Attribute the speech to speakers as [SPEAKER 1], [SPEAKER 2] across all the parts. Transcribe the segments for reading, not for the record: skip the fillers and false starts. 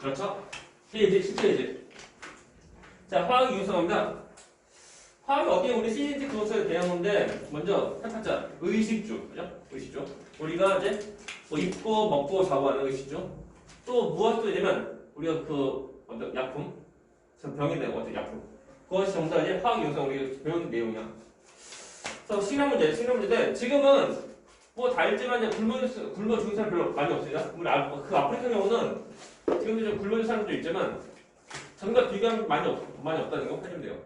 [SPEAKER 1] 그렇죠? 이제 실제이지. 자, 화학이 유성합니다. 화학이 어떻게 우리 CNT 그것을 대하는데 먼저 해봤자 의식주, 그죠? 의식주. 우리가 이제 뭐 입고 먹고 자고 하는 의식주. 또 무엇도 되면 우리가 그 어떤 약품, 병이 되고 어떤 약품. 그것이 정사 이제 화학 유성 우리 배운 내용이야. 그래서 식량 문제인데 지금은 뭐 다 알지만 이제 굶어 죽은 사람 별로 많이 없습니다. 우리 그 아프리카 경우는 지금도 좀 굶어 죽은 사람도 있지만 전과 비교하면 많이 없다는 거 해주면 돼요.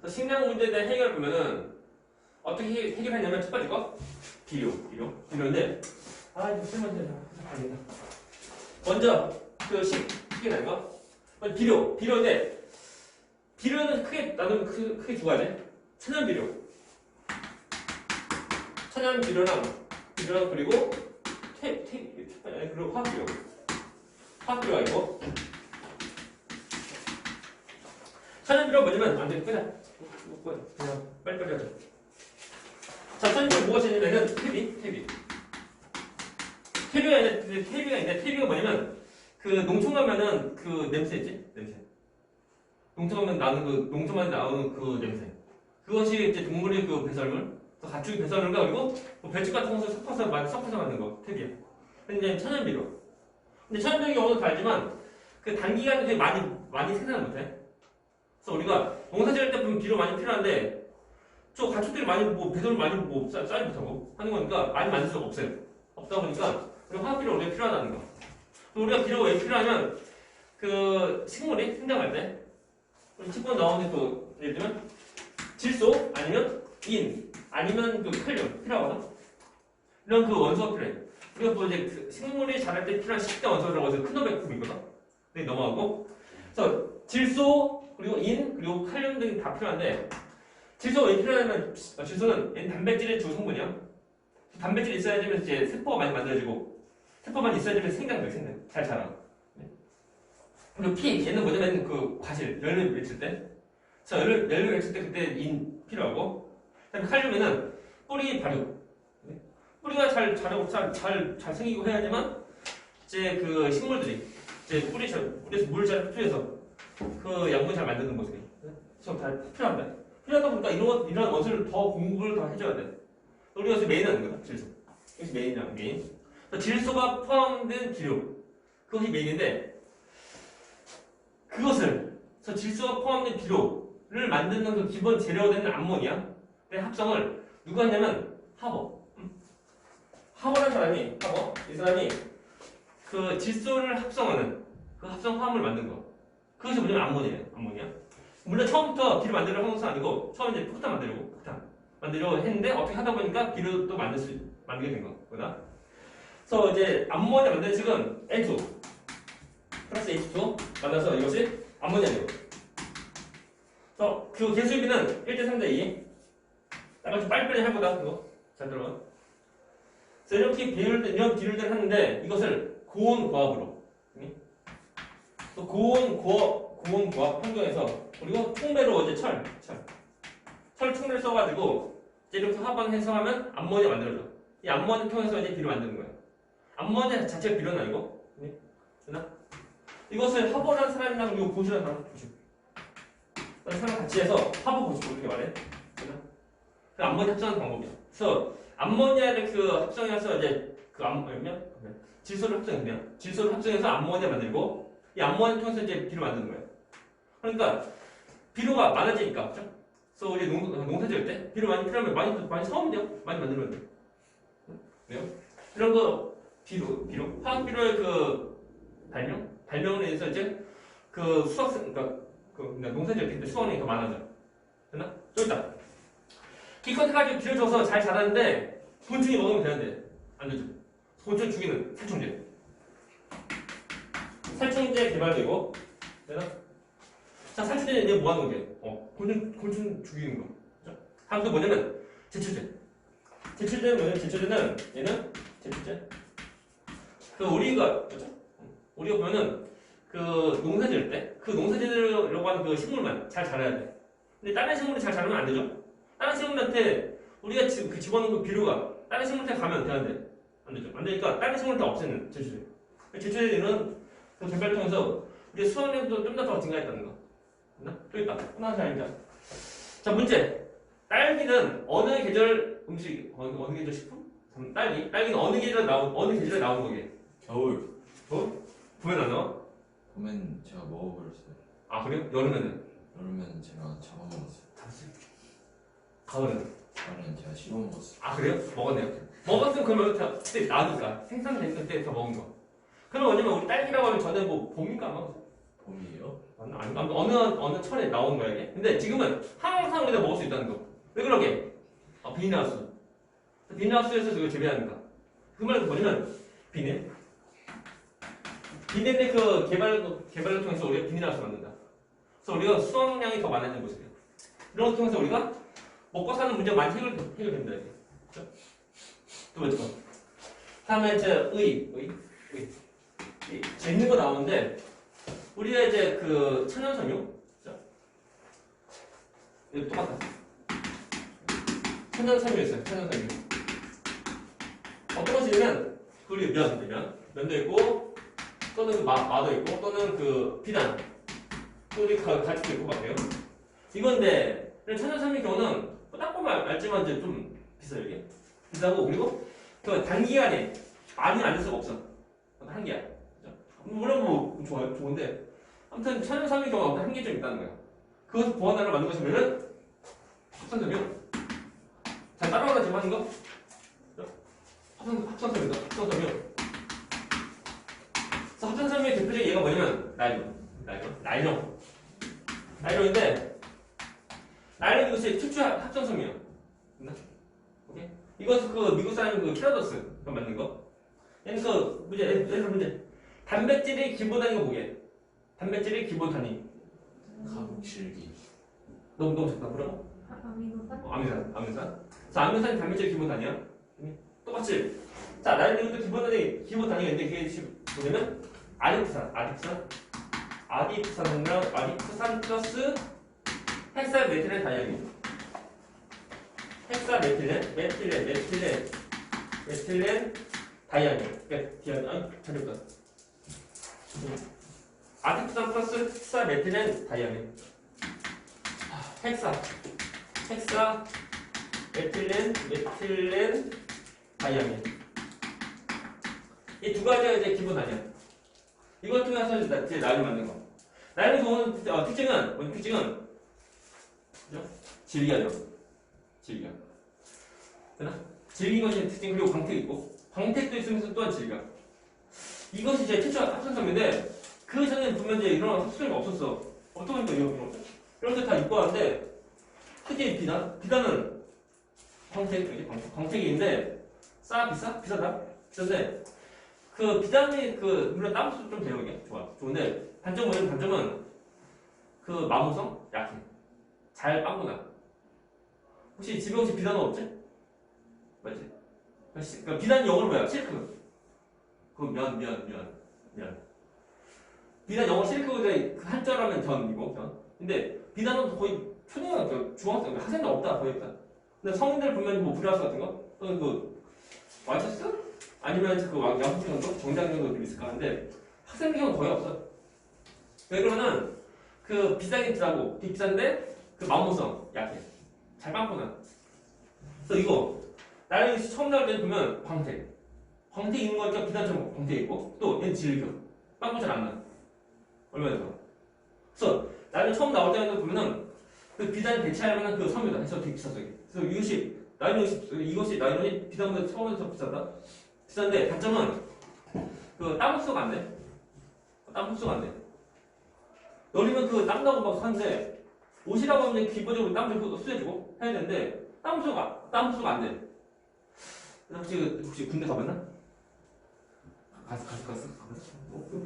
[SPEAKER 1] 식량 문제에 대한 해결을 보면은 어떻게 해결했냐면 첫 번째 거 비료인데 이거 쓸만하다. 먼저 그 식이 나는 거 비료인데 비료는 크게 나누면 크게 두 가지. 천연 비료랑 그리고 그리고 화학 비료가 있고. 천연 비료 뭐냐면 안 돼. 그냥 빨리빨리 하자. 자, 천연 비료 무엇이냐면은 퇴비가 있는데 퇴비가 뭐냐면 그 농촌 가면은 그 냄새 있지? 농촌 가면 농촌만에 나오는 그 냄새. 그것이 이제 동물의 그 배설물, 또 가축의 배설물과 그리고 뭐 배추 같은 것을 섞어서 만든 거 퇴비야. 근데 천연 비료. 근데 천연 비료 경우도 다르지만 그 단기간에 되게 많이 생산을 못해. 그래서 우리가 농사 지을 때 보면 비료 많이 필요한데 저 가축들이 배설물 많이 싸지 못하고 하는 거니까 많이 만들 수가 없어요. 없다 보니까 우리 화학 비료 우리가 필요하다는 거. 우리가 비료가 왜 필요하면 그 식물이 생장할 때 우리 책본 나오는 또 예를 들면 질소 아니면 인 아니면 그 칼륨 필요하거든. 이런 그 원소가 필요해. 우리가 뭐 이제 그 식물이 자랄 때 필요한 10대 원소라고 해서 큰 놈백품이거든. 네, 넘어가고. 그래서 질소 그리고 인 그리고 칼륨 등이 다 필요한데 질소가 왜 필요하냐면 질소는 단백질의 주 성분이야. 단백질이 있어야 되면 이제 세포가 많이 만들어지고 세포만 있어야 되면 생장 잘 자라. 네. 그리고 얘는 뭐냐면 그 과실 열매 맺힐 때. 자, 열매 맺힐 때 그때 인 필요하고. 그다음에 칼륨에는 뿌리 발육. 네. 뿌리가 잘 자라고 잘 생기고 해야 되면 이제 그 식물들이 이제 뿌리에서 물 잘 흡수해서 그 양분 잘 만드는 모습이. 그래서 다 필요합니다. 필요하다 보니까 이런 원소를 더 공부를 더 해줘야 돼. 우리가 여기서 메인 하는 거다, 질소. 여기서 메인이야, 메인. 질소가 포함된 비료. 그것이 메인인데, 질소가 포함된 비료를 만드는 그 기본 재료가 되는 암모니아의 합성을 누가 했냐면, 하버라는 사람이, 이 사람이 그 질소를 합성하는 그 합성 화합을 만든 거. 그것이 뭐냐면 암모니아. 물론 처음부터 비료 만들려고 한 것은 아니고 처음에 이제 폭탄 만들려고 했는데 어떻게 하다 보니까 비료도 만들게 된 거구나. 그래서 이제 암모니아 만드는 식은 N2 플러스 H2 만나서 이것이 암모니아예요. 그래서 그 개수비는 1대 3대 2. 약간 좀 빨리빨리 해보자. 그거 잘 들어봐. 그래서 이렇게 이런 비율들을 하는데 이것을 고온고압으로 또 고온고압 환경에서 그리고 통배로 이제 철 통배를 써가지고 이제 이렇게 합방해서 하면 암모니아 만들어져. 이 암모니아 통해서 이제 비료 만드는 거야. 암모니아 자체가 비료는 아니고, 됐나? 이것을 하버라는 사람이랑 그리고 고시라는 사람 보시고, 사람 같이 해서 하버 고시고 이렇게 말해. 됐나? 그 암모니아 합성하는 방법이야. 그래서 암모니아를 그 합성해서 이제 그 질소를 합성해서 암모니아 만들고 이 암모니아 통해서 이제 비료 만드는 거야. 그러니까 비료가 많아지니까, 그렇죠? 그래서 우리 농사 지을 때 비료 많이 필요하면 많이 사오면 돼요. 많이 만들면 돼요. 왜요? 이런 거 비료 화학 비료의 그 발명을 해서 이제 그 수학생 그러니까 농사 지을 때 수학량이 더 많아져. 됐나? 또 있다. 기껏 해가지고 비료 줘서 잘 자라는데 곤충이 먹으면 되는데 안 되죠. 곤충 죽이는 살충제 개발되고, 되나? 자, 살충제는 이제 뭐 하는 거게? 곤충 죽이는 거. 다음 또 뭐냐면, 제초제. 제초제는 뭐냐면, 얘는 제초제. 우리가 보면은, 그 농사 지을 때, 그 농사 지으려고 하는 그 식물만 잘 자라야 돼. 근데 다른 식물이 잘 자라면 안 되죠? 다른 식물한테, 우리가 그 집어넣은 그 비료가 다른 식물한테 가면 되는데, 안 되죠. 안 되니까 다른 식물을 다 없애는 제초제. 제초제는 그 개발을 통해서 우리 수확량도 좀 더 증가했다는 거. 맞나? 또 있다. 하나 잘입니다. 자, 문제. 딸기는 어느 계절 음식, 어느 계절 식품? 딸기는 어느 계절에 나온 거게?
[SPEAKER 2] 겨울.
[SPEAKER 1] 봄에 나와?
[SPEAKER 2] 봄엔 제가 먹어버렸어요.
[SPEAKER 1] 아, 그래요? 여름에는?
[SPEAKER 2] 여름엔 제가 잡아먹었어요.
[SPEAKER 1] 잡았어요. 가을에는?
[SPEAKER 2] 가을엔 제가 씹어먹었어요.
[SPEAKER 1] 아, 그래요? 먹었네요. 먹었으면 그러면 다 그때 나니까 생산된 때 더 먹은 거. 그러면 왜냐면 우리 딸기라고 하면 전에 뭐 봄인가 아마
[SPEAKER 2] 봄이에요?
[SPEAKER 1] 어느 철에 나온 거야 이게. 근데 지금은 항상 우리가 먹을 수 있다는 거. 왜 그러게? 비닐하우스. 비닐하우스에서 그걸 재배하니까. 그 말은 뭐냐면 비닐. 비닐의 그 개발을 통해서 우리가 비닐하우스 만든다. 그래서 우리가 수확량이 더 많아지는 모습이야. 이런 걸 통해서 우리가 먹고 사는 문제가 많이 해결된다 이게. 그렇죠? 두 번째 거. 다음에 이제 의. 재밌는 거 나오는데 우리가 이제 그 천연섬유. 이거 똑같아. 천연섬유 있어요. 천연섬유. 어떤 것이냐면 우리 면도 있고 또는 그 마도 있고 또는 그 비단 또 우리 가지도 있고 막 그래요. 이건데 천연섬유 경우는 딱 보면 알지만 이제 좀 비싸요 이게. 비싸고 그리고 그 단기간에 많이 안 쓸 수가 없어. 한계야. 물론 뭐 좋은데 아무튼 천연섬유 경우가 한계점이 있다는 거야. 그것을 보완하려 만든 것이 뭐냐면 합성섬유. 잘 따라가다 지금 하는 거? 합성섬유다. 합성섬유. 그래서 합성섬유의 대표적인 예가 뭐냐면 나일론인데 나일론 이것이 최초 합성섬유야. 오케이? 이것은 그 미국 사람 그 키라더스가 만든 거. 얘는 그 문제. 단백질의 기본 단위가 뭐게? 단백질의 기본 단위.
[SPEAKER 2] 가복실기.
[SPEAKER 1] 너무 작다. 그럼? 아미노산. 그래서 아미노산이 단백질 기본 단위야. 똑같이. 자, 나는 이것도 기본 단위가 있는데 그게 지금 뭐냐면 아디프산 플러스 헥사메틸렌 다이아민. 메틸렌 다이아민. 잘했다. 아디프산 플러스 헥사메틸렌 다이아민. 메틸렌 다이아민. 이 두 가지가 이제 기본 아니야. 이걸 통해서 이제 나일론 만든 거. 나일론 좋은 특징은 질기하죠. 되나? 질긴 것이 특징 그리고 광택 있고 광택도 있으면서 또한 질겨. 이것이 이제 최초 합성섬유인데 그 전에는 보면 이제 이런 합성섬유가 없었어. 어떤 거니까 이런 게 다 있고 하는데 특히 비단은 광택이 있는데 비싸다. 비싼데 그 비단이 그 물론 땀수 좀 돼요 이게 좋은데 단점은 그 마모성 약해. 잘 빵구나. 혹시 집에 비단은 없지? 맞지? 그러니까 비단 영어로 뭐야? 실크. 그 면. 비단 영어 실크인데 그 한자로 하면 견. 근데 비단은 거의 초등학교, 중학생, 학생도 없다 거의 없다. 근데 성인들 보면 뭐 브라스 같은 거 또는 그 와이셔츠 아니면 그 양품 정도 정장 정도 좀 있을까 하는데 학생들 경우는 거의 없어. 왜 그러면은 그 비싸긴 비싼데 그 마모성 약해. 잘 빵꾸나. 그래서 이거 나는 처음 나올 때 보면 광택 있는 거니까 비단처럼 광택 있고 또 얘는 질겨. 빵꾸 잘 안 나. 얼마나 더. 그래서 나는 처음 나올 때는 보면은 그 비단을 대체하려면 그 섬유다. 해서 되게 비쌌어 이게. 그래서 이것이 나일론이 비단보다 처음에서 더 비싸다. 비싼데 단점은 그 땀 흡수가 안 돼. 여름은 그 땀 나고 막 하는데 옷이라고 하면 기본적으로 땀을 흡수해주고 해야 되는데 땀 흡수가 안 돼. 혹시 군대 가봤나? 갔어?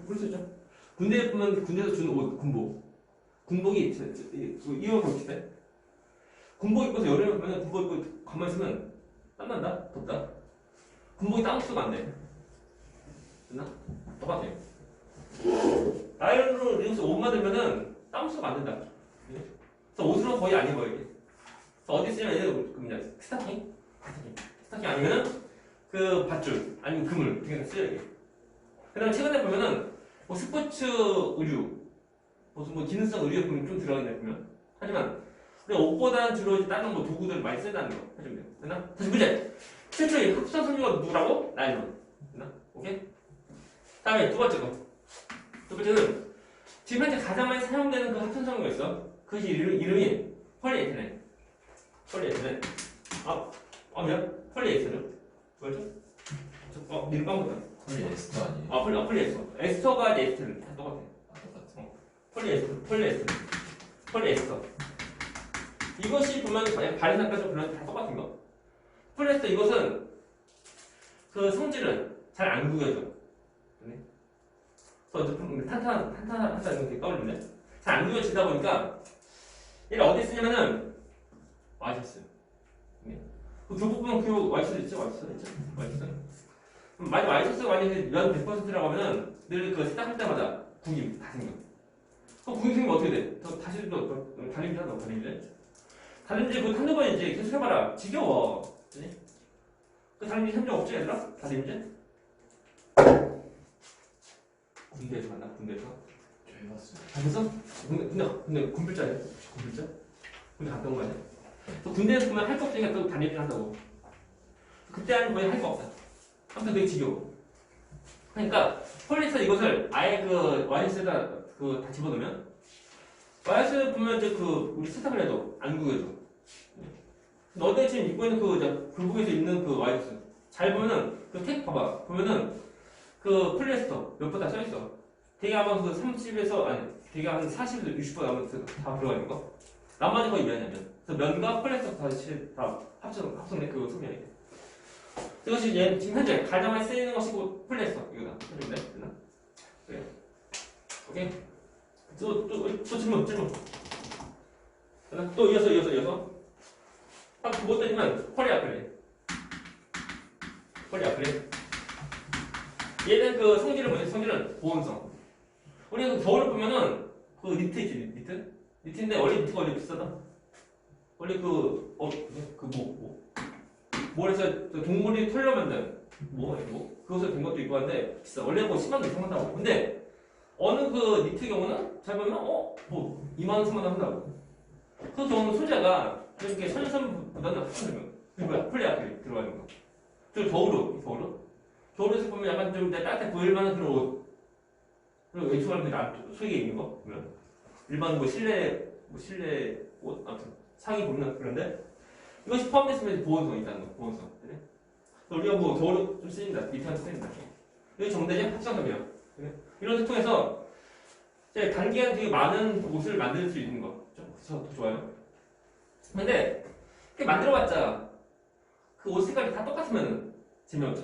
[SPEAKER 1] 그럴 수 있죠. 군대에 보면 군대에서 주는 옷 군복이 이거 거의 비슷해. 군복 입고서 여름에 보면 군복 입고 가만히 있으면 땀난다? 덥다? 군복이 땀 흡수가 안 돼. 됐나? 똑같아. 나일론으로 여기서 옷 만들면은 땀 흡수가 안 된다. 그래서 옷으로는 거의 안 입어요, 이게. 그래서 어디 쓰냐면, 그냥 스타킹 아니면은 그 밧줄, 아니면 그물, 등에 쓰여요, 이게. 그다음에 최근에 보면은 뭐 스포츠 의류, 무슨 뭐 기능성 의류 보면 좀 들어가겠네 보면. 하지만 우리 옷보다는 주로 이제 다른 뭐 도구들을 많이 쓴다는 거 해주면 돼요. 됐나? 다시 문제. 최초 의 합성 섬유가 누구라고? 나일론. 됐나? 오케이? 다음에 두 번째 거. 두 번째는 지금 현재 가장 많이 사용되는 그 합성 섬유가 있어. 그것이 이름이 폴리에틸렌. 폴리에틸렌. 미안. 폴리에스테르. 뭐였죠? 이름 까먹었다.
[SPEAKER 2] 폴리에스터 아니에요?
[SPEAKER 1] 폴리에스터. 에스터가 에스테르. 다 똑같아.
[SPEAKER 2] 똑같아.
[SPEAKER 1] 폴리에스터. 이것이 보면 발효상까지 보면 다 똑같은 거. 폴리에스터 이것은 그 성질은 잘 안 구겨져. 그래서 탄탄하다 이렇게 떠올리네. 잘 안 구겨지다 보니까 얘를 어디 쓰냐면은 와이셔츠. 그 교부분 그 와이셔츠 있죠? 와이셔츠. 만약 와이셔츠가 만약에 면 100%라고 하면은 늘 그 세탁할 때마다 구김 다 생겨. 그 구김 생기면 어떻게 돼? 다시 또 다림질 하다 다림질 그 한두 번이지 계속 해봐라. 지겨워. 그 다림질 한적 없지 얘들아? 다림질? 군대에서 만나? 군대에서?
[SPEAKER 2] 저 해봤어요.
[SPEAKER 1] 해봤어? 근데 군필자예요? 군필자? 군대 갔다 온 거 아니야? 또 군대에서 보면 할 거 없으니까 또 다림질 한다고. 그때 아니면 거의 할 거 없다. 아무튼 되게 지겨워. 그러니까 폴리에스터 이것을 아예 그 와이셔츠에다 그 다 집어넣으면 와이셔츠 보면 이제 그 우리 세탁을 해도 안 구겨져. 너네 지금 입고 있는 그 교복에서 입는 그 와이셔츠 잘 보면은 그 테이프 봐봐. 보면은 그 폴리에스터 몇 번 다 써있어. 되게 아마 그 30에서 아니 되게 한 40에서 60번 아마 다 들어가 있는 거. 나머지 거의 면이면. 그래서 면과 폴리에스터 다 합성된 그 소면이 돼. 이것이 지금 현재 가장 많이 쓰이는 것이 폴리에스터 이거다. 해주면 돼? 됐나? 그래. 오케이. 또 질문. 됐나? 또 이어서. 뭐 때리면 폴리아크릴. 얘는 그 성질은 뭐지? 성질은 보온성. 우리가 그 겨울에 보면은 그 니트 있지, 니트? 니트인데 원래 니트가 원래 비싸다. 원래 뭐래서 동물이 털려 만든 그것을 된 것도 있고 한데 비싸. 원래 뭐 10만 원 이상 한다고. 근데 어느 그 니트 경우는 잘 보면 2만 원, 3만 원 한다고. 그 경우는 소재가 이렇게 선선보다는 합성되면 그러니까 폴리아크릴 들어가는 거. 저 겨울에서 보면 약간 좀 따뜻해 보일 만한 그런 옷. 그리고 왼쪽은 속에 입는 거. 일반 실내 옷. 아무튼 상의 보면 그런데 이것이 포함됐으면 보온성이 있다는 거. 보온성. 그래? 우리가 뭐 겨울에 좀 쓰입니다. 밑에한테 쓰입니다. 이게 정대적 합성점이야. 그래? 이런 걸 통해서 이제 단기간 되게 많은 옷을 만들 수 있는 거. 그래서 더 좋아요. 근데 이렇게 만들어봤자 그 옷 색깔이 다 똑같으면 재미없죠.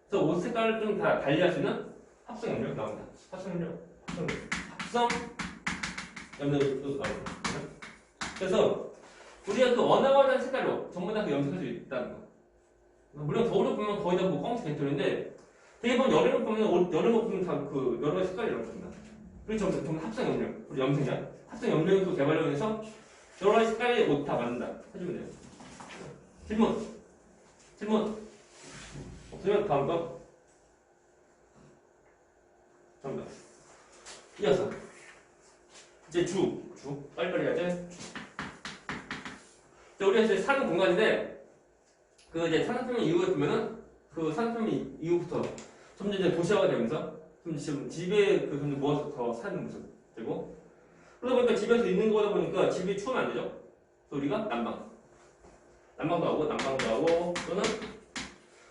[SPEAKER 1] 그래서 옷 색깔을 좀 다 달리할 수 있는 합성 염료 나옵니다. 합성 염료도 나옵니다. 그래서 우리가 그 원하는 색깔로 전부 다 그 염색할 수 있다는 거. 물론 겨울에 보면 거의 다 뭐 검은색 객돌인데 대부분 여름에 보면 여름 옷 보면 다 그 여러 가지 색깔이 나옵니다. 그리고 전부 합성 염료, 우리 염색약 합성 염료를 또 개발로 해서 여러 가지 색깔의 옷 다 만든다 해주면 돼요. 질문 없으면 다음 거 정답. 이어서 이제 주 빨리빨리 하자. 우리가 이제 사는 공간인데 그 이제 산업혁명 이후에 보면은 그 산업혁명 이후부터 점점 이제 도시화가 되면서 좀 지금 집에 그 점점 모아서 더 사는 모습 되고 그러다 보니까 집에서 있는 거다 보니까 집이 추우면 안 되죠. 그래서 우리가 난방도 하고 또는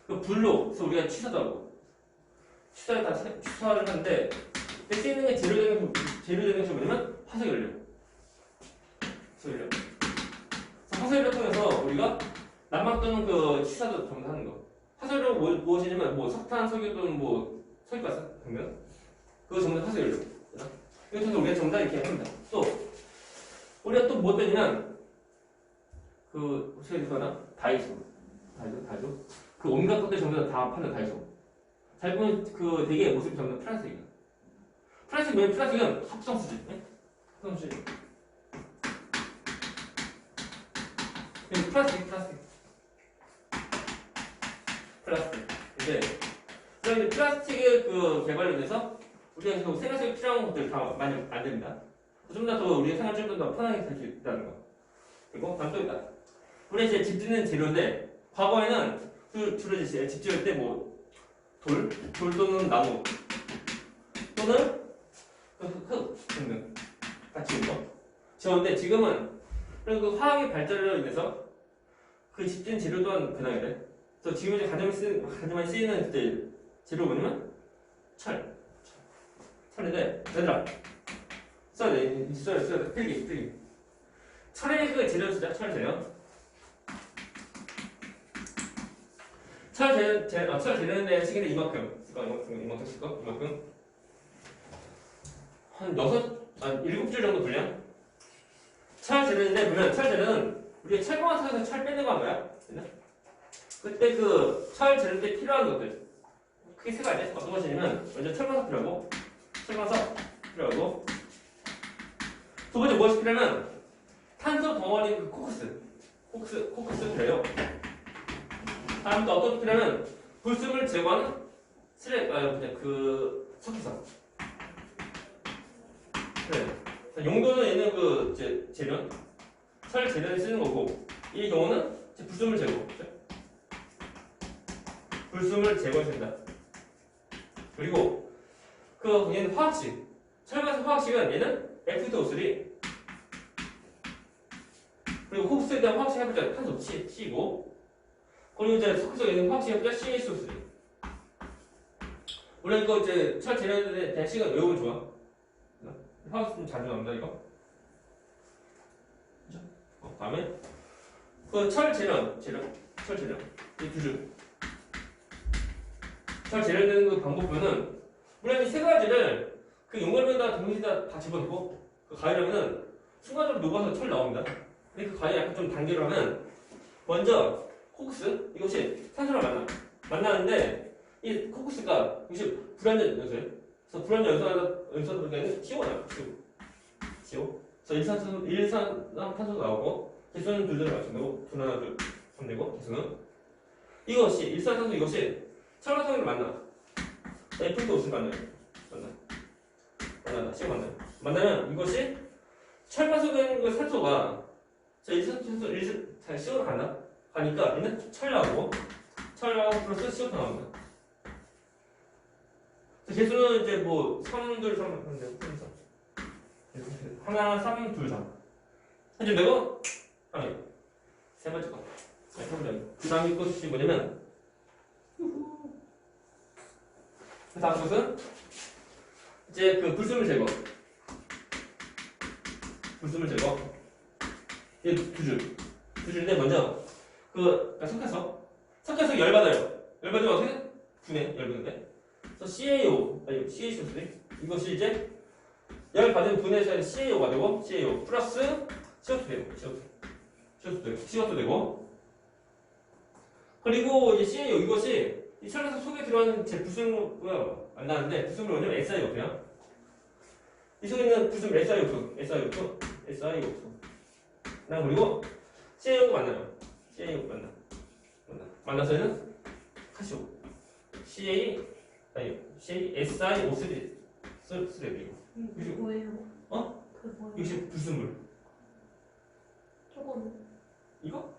[SPEAKER 1] 그 불로 그래서 우리가 취사도 하고 취사를 하는데 쓰이는 게 재료되는 게 뭐냐면 화석연료. 화석연료 통해서 우리가 난방 또는 그 취사도 전부 하는 거. 화석연료 무엇이냐면 뭐 석탄, 석유 또는 뭐 석유가스 그러면 그거 전부 다 화석연료. 이거 통해서 우리가 전부 다 이렇게 합니다. 또 우리가 또 뭐 때리면 그 어떻게 되나 다이소. 그 온갖 것들 전부 다 파는 다이소. 잘 보면 그 되게 모습이 전부 다 프란스이에요. 플라스틱은 합성수지. 네? 합성수지. 플라스틱. 근데 그다음에 플라스틱의 그 개발로 인해서 우리가 계속 생활속에 필요한 것들 다 많이 안 됩니다. 좀 더 우리 생활 좀 더 편하게 할 수 있다는 거. 그리고 다음 또 있다. 우리 이제 집 짓는 재료인데 과거에는 주로 이제 집 지을 때 뭐 돌 또는 나무 또는 흙 등등 같이 있는 거 지었는데 지금은 그 화학의 발전으로 인해서 그 집 짓는 재료 또한 변하게 돼. 그래서 지금 이제 가장 많이 쓰이는 이제 재료가 뭐냐면 철인데 얘들아 써야 돼 필기 철의 그 재료 쓰자. 철 재료 철 재료인데 시계는 이만큼 쓸 거 이만큼 쓸 거 이만큼 한 7줄 정도 분량. 철 재료인데 보면 철 재료는 우리가 철광 사서 철 빼는 거 한 거야. 그때 그 철 재료인데 필요한 것들 크게 세 가지. 어떤 것이냐면 먼저 철광석 필요하고 두 번째 무엇이 필요하면 탄소 덩어리 그 코크스 필요해요. 다음 또 어떤 필요하면 불순물 제거하는 그냥 그 석회성. 그래. 용도는 얘는 그 재련 철 재련에 쓰는 거고 이 경우는 불순물 제거. 불순물 제거에 쓴다. 그리고 그 얘는 화학식. 철과석 화학식은 얘는 F2O3 그리고 코크스에 대한 화학식 해보자 탄소 C고 그리고 이제 석회성 얘는 화학식 해보자 CaCO3. 물론 이거 이제 철 재련에 대한 식은 외우면 좋아. 화학식 좀 자주 나온다 이거. 다음에 그 철 재련 이 두 줄. 철 재련되는 그 방법표는 물론 이 세 가지를 그 용광로에다 동시에다 다 집어넣고 그 가열하면은 순간적으로 녹아서 철 나옵니다. 근데 그 가열 약간 좀 단계로 하면 먼저 코크스 이것이 산소랑 만나는데 이 코크스가 이것이 불완전 연소예요. 그래서 불완전 연소하다 보니까 CO 나요. CO. 그래서 일산화탄소가 나오고 개수는 둘 맞춘다고 둘 하나 둘 3 되고 개수는 이것이 일산화탄소 이것이 철화성이랑 만나. F도 없을 만나요. 만나면 이것이 철과석에 있는 그 산소가 일산탄소 CO로 가니까 얘는 철 나오고 플러스 CO2 나옵니다. 개수는 이제 뭐 3, 2, 3 하나, 3, 2, 3 현재 되고 아니 세 번째 거 그 다음에 것이 뭐냐면 그 다음 것은 이제 그 불순물 제거 이게 두 줄인데 먼저 그 석회석 열받아요. 열받으면 어떻게 분해 열받는데 그래서 CaO3 이것이 이제 열 받은 분해에서 CaO가 되고 CaO 플러스 CO2 되고 그리고 이제 CaO 이것이 이 철화석 속에 들어가는 제 불순물과 만나는데 불순물 뭐냐면 SiO2야. 이 속에 있는 불순물 SiO2 그리고 CaO가 만나요. 만나서 얘는 카시오 SiO3
[SPEAKER 3] 그게 뭐예요? 그 뭐예요?
[SPEAKER 1] 이것이 불순물.
[SPEAKER 3] 조금
[SPEAKER 1] 이거?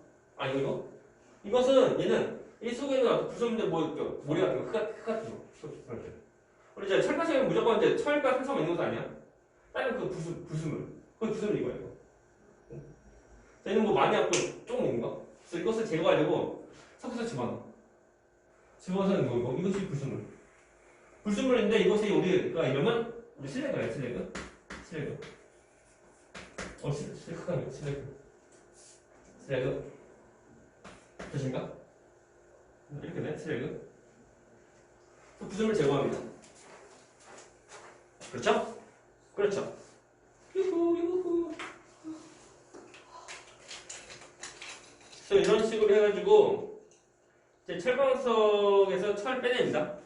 [SPEAKER 1] 이것은 얘는 이 속에 있는 불순물인데 뭐 모래 같은 거, 흙 같은 거. 우리 이제 철가시는 무조건 이제 철과 산소만 있는 것도 아니야. 다른 그 불순물. 그 불순물 이거야 이거. 얘는 뭐 많이 갖고 조금 있는 거. 그래서 이것을 제거하려고 석회서 집어서는 뭐 이것이 불순물. 불순물인데 이것이 우리가 이러면 슬래그예요. 슬래그. 슬래그. 되십니까? 이렇게 돼, 슬래그. 불순물 제거합니다. 그렇죠? 유후. 그래서 이런 식으로 해가지고 이제 철광석에서 철 빼냅니다.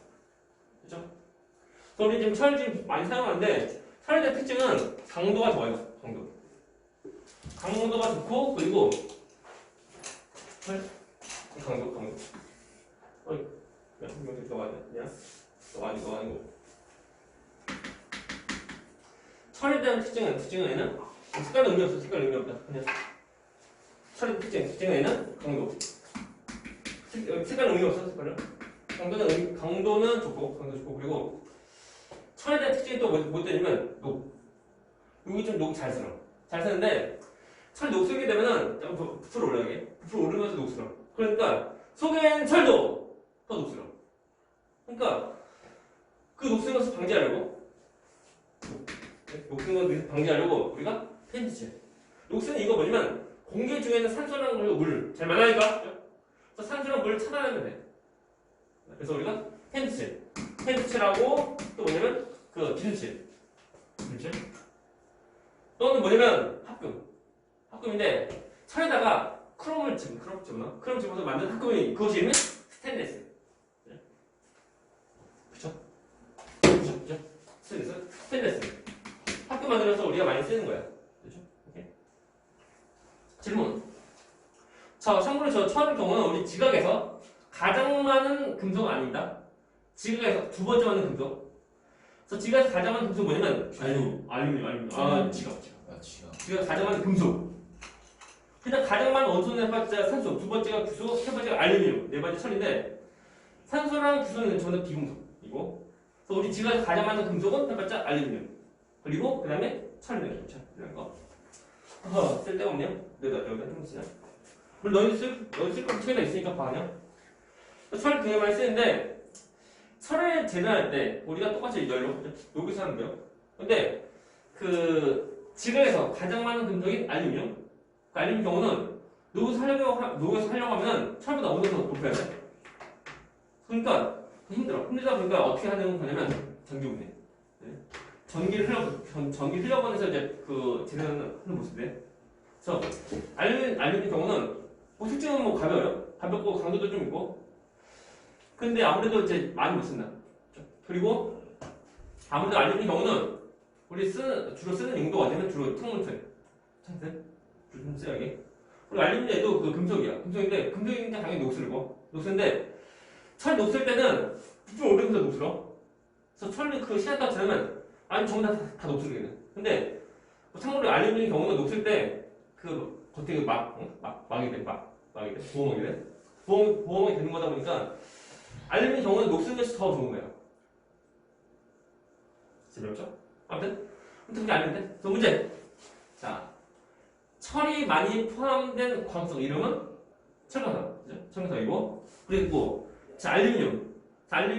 [SPEAKER 1] 그렇죠? 그럼 우리 지금 철 지금 많이 사용하는데 철에 대한 특징은 강도가 좋아요. 강도가 좋고 그리고 강도 이거 아니야? 이거 아니고. 철에 대한 특징은 얘는 색깔은 의미 없어. 색깔 의미 없다. 그냥 철의 특징은 얘는 강도. 색깔은 의미 없어. 색깔은. 강도는 좋고 그리고 철에 대한 특징이 또 뭐 되냐면 여기 좀 녹이 잘 쓸어. 잘 쓰는데 철 녹슬게 되면은 부풀어 올라가게. 부풀어 오르면서 녹슬어. 그러니까 속엔 철도 더 녹슬어. 그러니까 그 녹슬는 것을 방지하려고 우리가 펜트칠. 녹슬은 이거 뭐냐면 공기 중에는 산소랑 그리고 물 잘 만나니까 그래서 산소랑 물을 차단하면 돼. 그래서 우리가 펜트칠하고 또 뭐냐면 그 기름칠 또는 뭐냐면 합금인데 철에다가 크롬 집어서 만든 합금이 그것이 이름은 스테인리스. 그쵸? 스테인리스. 합금 만들어서 우리가 많이 쓰는 거야. 그죠? 오케이. 질문. 자, 참고로 저 철의 경우는 우리 지각에서 가장 많은 금속은 아닙니다. 지각에서 두 번째 많은 금속. 그래서 지각에서 가장 많은 금속은 뭐냐면 알루미늄. 지각 가장 많은 금속. 그냥 가장 많은 원소는 해봤자 산소, 두 번째가 규소, 세 번째가 알루미늄, 네 번째 철인데 산소랑 규소는 전부 다 비금속이고 그래서 우리 지구에서 가장 많은 금속은 해봤자 알루미늄 그리고 그 다음에 철이네요. 이런 거. 쓸데가 없네요. 여기다 해보시죠. 물론 너희 쓸 거 책에다 있으니까 봐 그냥. 철을 되게 많이 쓰는데 철을 재단할 때 우리가 똑같이 여기서 하는데요. 근데 그 지구에서 가장 많은 금속인 알루미늄 알루미늄 경우는 녹여서 하려고 하면 철보다 어느 정도 높여야 돼. 그러니까 힘들다 보니까 어떻게 하는 거냐면 전기분해. 네. 전기 흘려보내서 이제 그 재단하는 모습인데. 그래서 알루미늄 경우는 뭐 특징은 뭐 가볍고 강도도 좀 있고. 근데 아무래도 이제 많이 못 쓴다. 그리고 아무래도 알루미늄 경우는 우리 주로 쓰는 용도가 어디냐면 주로 창문틀. 좀 써야게. 그리고 알루미늄도 그 금속이야. 금속인데 금속이니까 당연히 녹슬고. 철 녹슬 때는 좀 오래돼서 녹슬어. 그래서 철이 그 시간 따라 지나면 전부 다 녹슬게 돼. 근데 참고로 알루미늄 경우는 녹슬 때 그 겉에 막이 돼. 보호막이 돼. 보호막이 되는 거다 보니까 알루미늄 경우는 녹슬는 것이 더 좋은 거야. 재미없죠? 아무튼 그게 아닌데. 그래서 문제. 자. 철이 많이 포함된 광석 이름은 철광석, 그죠? 철광석이고 그리고 알루미늄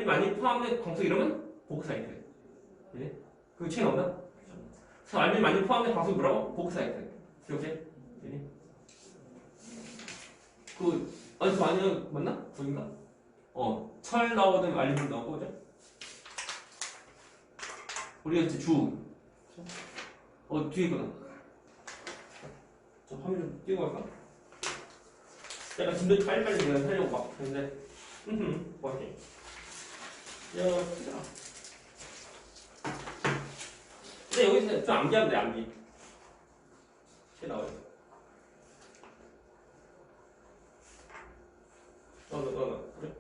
[SPEAKER 1] 많이 포함된 광석 이름은 보크사이트. 네? 그 책에 나온다. 그래서 알루미늄 많이 포함된 광석이 뭐라고? 보크사이트. 기억해? 네? 그 어디서 많이 맞나? 거긴가? 철 나오든 알루미늄 나오고 그죠? 우리가 이제 뒤에 있거든. 저 화면 좀 띄우고 갈까? 약간 짐들 빨리빨리 내가 하려고 막 했는데 뭐하지? 크다. 근데 여기서 좀 암기하면 돼, 암기. 이렇게 나와요. 그래?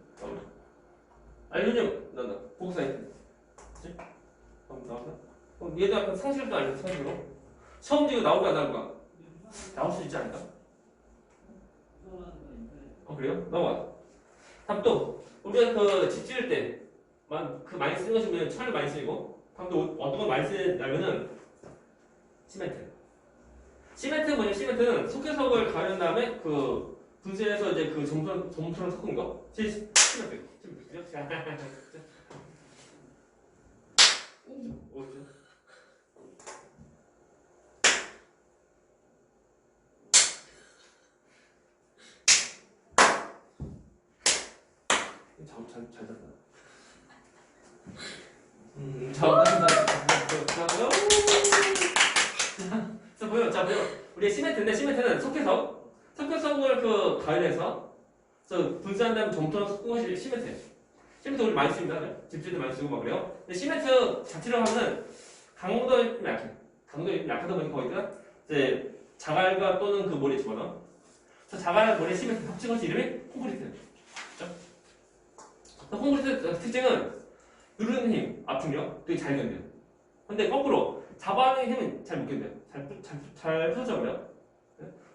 [SPEAKER 1] 알루미늄 나온다. 보크사이트. 그치? 나온다. 그럼 얘도 약간 상식도 아니고 상식으로. 처음 지금 나올까 안 나올까? 나올 수 있지 않을까? 그래요? 넘어가. 다음 또 우리가 그 집 지을 때 많이 쓰는 것이 뭐냐면 철을 많이 쓰고 다음 또 어떤 걸 많이 쓰냐면은 시멘트. 시멘트는 속개석을 가른 다음에 그 분쇄해서 이제 그 점토랑 섞은 거. 시멘트. 잘 잤다. 자, 보여. 우리 시멘트는 석회석을 그 가열해서 분쇄한 다음에 점토랑 섞은 것이 시멘트예요. 시멘트 우리 많이 씁니다. 집주일 때 많이 쓰고 막 그래요. 근데 시멘트 자체로 하면은 강도가 좀 약해. 강도가 좀 약하다 보니까 거기다 이제 자갈과 또는 그 모래 집어넣어. 그래서 자갈과 모래 시멘트 합친 것이 이름이 콘크리트. 콩쿠리트 특징은 누르는 힘, 압축력 되게 잘 견뎌요. 근데 거꾸로 잡아내는 힘은 잘 못 견뎌요. 잘 펴져버려요.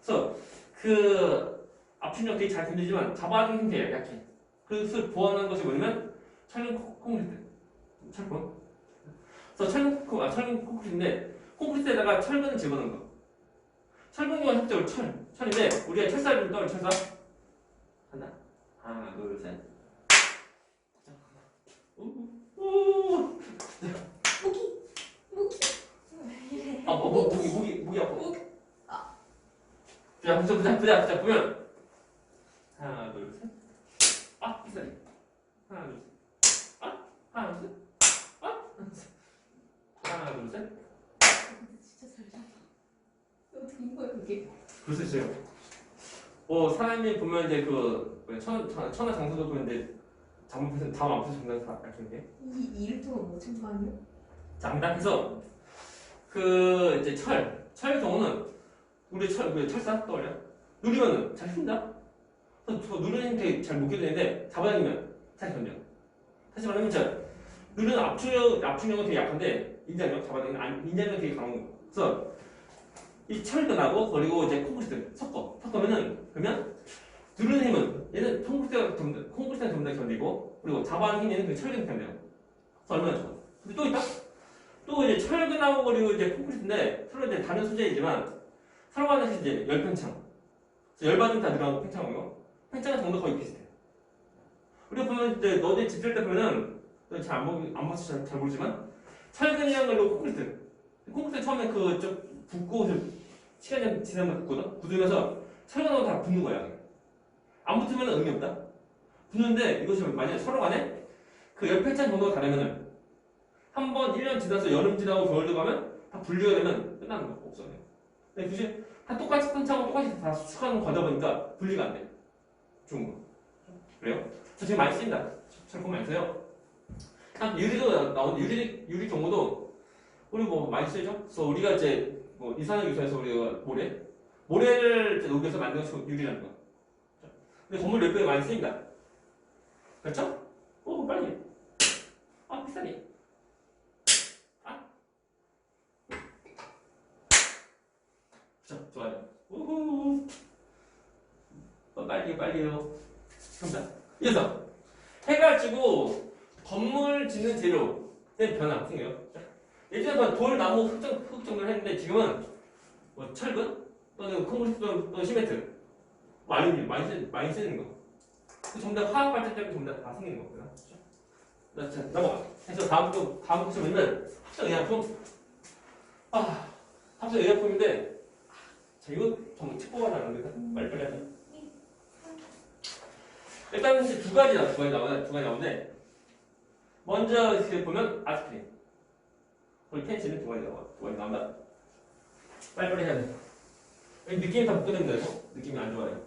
[SPEAKER 1] 그래서 그 압축력 되게 잘 견디지만 잡아내는 힘이 되게 약해. 그래서 보완하는 것이 뭐냐면 철근 콩쿠리트. 철근. 그래서 철근 콩쿠리트인데 콩쿠리트에다가 철근을 집어넣는 거. 철근이와 협적으로 철인데 우리가 철사를 좀 떠올려 철사. 하나, 둘, 셋. 오. 무기 아파. 자, 보면 하나, 둘, 셋. 비싸네. 하나, 둘, 셋. 하나, 둘, 셋. 하나, 둘, 셋.
[SPEAKER 3] 진짜 잘 잡아. 어떻게 된 거야 그게?
[SPEAKER 1] 그럴 수 있어요. 사람이 보면 이제 천하 장소도 보면 이제 다음 앞에서 정답 다 알겠는데.
[SPEAKER 3] 이 일도 못 참고 아니야?
[SPEAKER 1] 장답해서 이제 철 경우는 우리 철사 떠올려. 누르면은 잘 힌다. 저 누르는 힘 되게 잘 못 견디는데 잡아당기면 잘 견뎌. 다시 말하면 누르는 압축력은 되게 약한데 인자력 잡아당기면 인자력 되게 강한 거. 그래서 이 철근하고 그리고 이제 콩쿠리트 섞으면은 그러면 누르는 힘은 얘는 콩쿠리트가 전부 다 견디고 그리고 잡아당기는 힘은 그 철근이 견뎌요. 그래서 얼마나 좋아. 근데 또 있다. 또 이제 철근하고 그리고 이제 콘크리트인데 서로 이제 다른 소재이지만 서로 간에 이제 열팽창. 열받으면 다 들어가고 팽창하고 팽창은 정도 거의 비슷해. 우리가 보면 이제 너네 집들 때 보면은 잘안 봐서 잘 모르지만 철근이랑 그리고 콘크리트 처음에 좀 붓고 시간이 지나면 굳거든. 굳으면서 철근하고 다 붙는 거야. 안 붙으면 의미 없다. 붙는데 이것이 만약에 서로 간에 그 열팽창 정도가 다르면은 한번 1년 지나서 여름 지나고 겨울 들어가면 다 분리가 되면 끝나는 거 없어요. 근데 굳이 다 똑같이 팽창하고 똑같이 다 수축하는 거 가다 보니까 분리가 안 돼. 좋은 거. 그래요? 저 지금 많이 쓰입니다. 철권 많이 써요. 유리도 나오는데 유리 경우도 우리 많이 쓰죠. 그래서 우리가 이제 이산화 유사에서 우리가 모래를 이제 녹여서 만든 것이 유리라는 거. 근데 건물 랩에 많이 쓰입니다. 그렇죠? 빨리. 비싸네. 그쵸, 좋아요. 우후. 빨리요. 갑니다. 이어서 해가지고 건물 짓는 재료의 변화 생겨요. 예전에 돌, 나무, 흙 정도를 했는데 지금은 철근 또는 콘크리트 또는 시멘트, 알루미늄 많이 쓰는 거. 전부 다 화학 발전 때문에 전부 다 생기는 거고요. 자, 넘어가. 그래서 다음 question 합성 의약품. 합성 의약품인데. 자, 이거 정말 책보가 나오는데 빨리 하자. 일단 이제 두 가지 나오는데 먼저 이렇게 보면 아스피린, 거기 펜실린 두 가지 나온다. 빨리 해야 돼. 느낌이 다 묶여집니다. 느낌이 안 좋아요.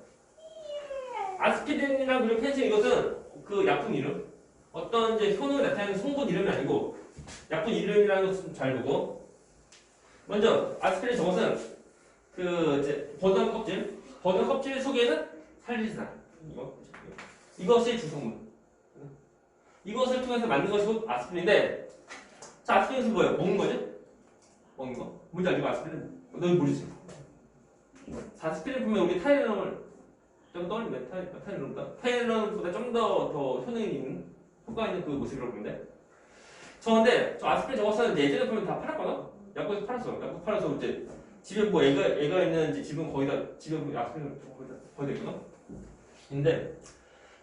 [SPEAKER 1] 아스피린이랑 그리고 펜실린 이것은 그 약품 이름, 어떤 이제 효능을 나타내는 성분 이름이 아니고 약품 이름이라는 것을 잘 보고. 먼저 아스피린 저것은 이제 버드 껍질 속에는 살리산 이것이 주성분. 이것을 통해서 만든 것이 곧 아스피린인데, 자, 아스피린은 뭐예요? 먹는 거지? 먹는 거? 뭔지 알죠? 아스피린? 넌 모르지? 자, 아스피린 보면 우리 타이레놀 좀 떠올리면 타이레놀보다 좀 더 효과 있는 그 모습이라고 보는데, 근데 저 아스피린 저것은 예전에 보면 다 팔았거든? 약국에서 팔아서 이제 집에 애가 있는지 집은 거의 다 집에 아스피린 거의 다 있구나. 근데